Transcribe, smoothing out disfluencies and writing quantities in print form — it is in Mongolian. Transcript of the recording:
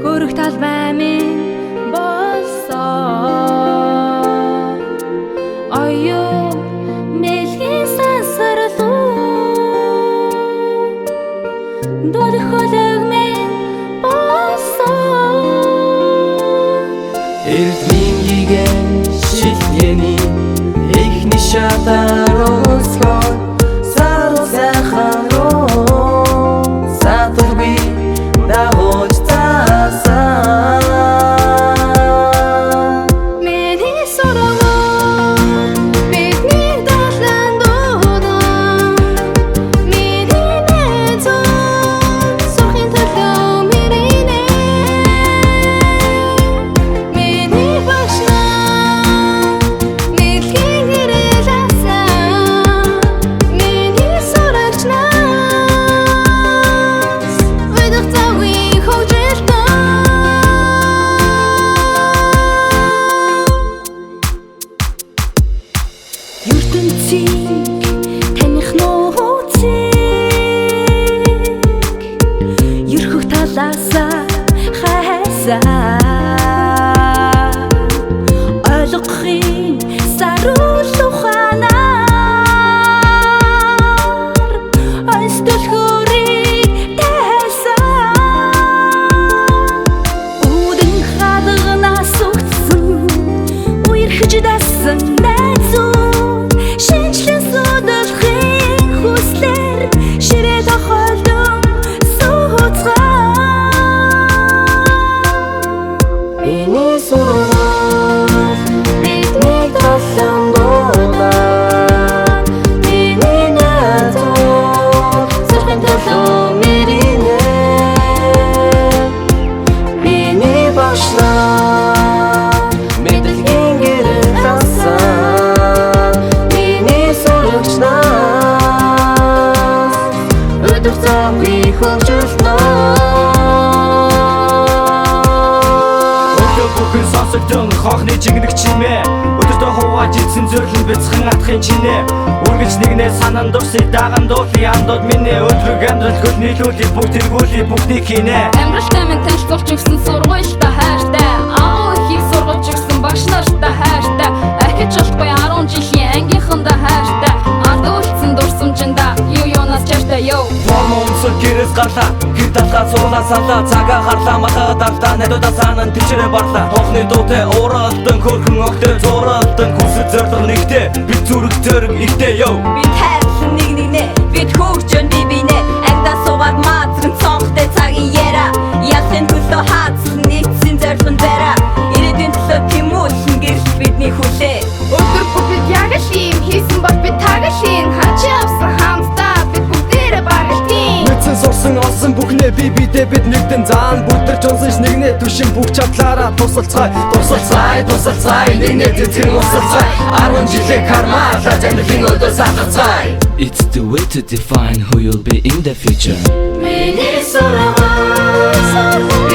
Хөрөх талбай минь болсон оюу мэлгийн сансарлуу дөрөх хөлөг минь болсон Эрдмингийн шилхээний эхний шатаар өсгөө саруу сайхан руу сатурби дагож таних нууцыг ерхөх талаасаа хайсаа ойлгохын саруул ухаанаар ойстолхорыг тайсан үүдэн хаалганаас үтсэн үерхэж дасан найзуу Бүхэн сонсогдсон хонхны жигнэг чимээ өдөртөө хувааж идсэн зөөлөн бяцхан атахын чинээ үргэлж нэгнээ санаан дурсыг даган дуулын андууд минь өдрөг амьдрал хөл нийлүүлээ бүгд тэргүүлээ бүгдийг хийнэ Амьдралтай минь танилцуулж өгсөн сургуультай хайртай аав ихийг сургуулж өгсөн багш нартай хайртай ахиж болохгүй 10 жилийн ангийнхандаа хайртай ард үлдсэн дурсамжинда юу юунаас чартай ёо Момонсоо гэрээс гарлаа гэр талхаа сурлаа салаа цагаа харлаа махаа дарлаа найдуудаа санан тичрээ барлаа хонхны дуутай ууралтан хөрхөн өгтөө зууралтан хүсэл зориг нэгтэй би зүрх зөрг ихтэй ёо би тайлсан нэг нэгнээ бид хөгжөн би бинэ ангидаа суугаад маазрын цонхтой цагийн яра ялын төлөө хаацсан нэгдсэн зорилгон зараа ирээдүйн төлөө тэмүүлсэн гэрэл бидний хүлээ өдөр бүр бид яг л юм хийсэн бол бид таг л юм хачи авсан хамтдаа бид бүгдээрээ баргалдیں۔ Мэдсэн сурсан олсон бүхнээ би бидээ бид нэгдэн заан бүдэрч унсаж нэгнээ түшин бүх чадлаараа тусалцгаая нэгнээ тэтгэн усалцгаая 10 жилийн кармаалаа амьдралын өдөө сатгацгаая It's the way to define who you'll be in the future Миний сургууль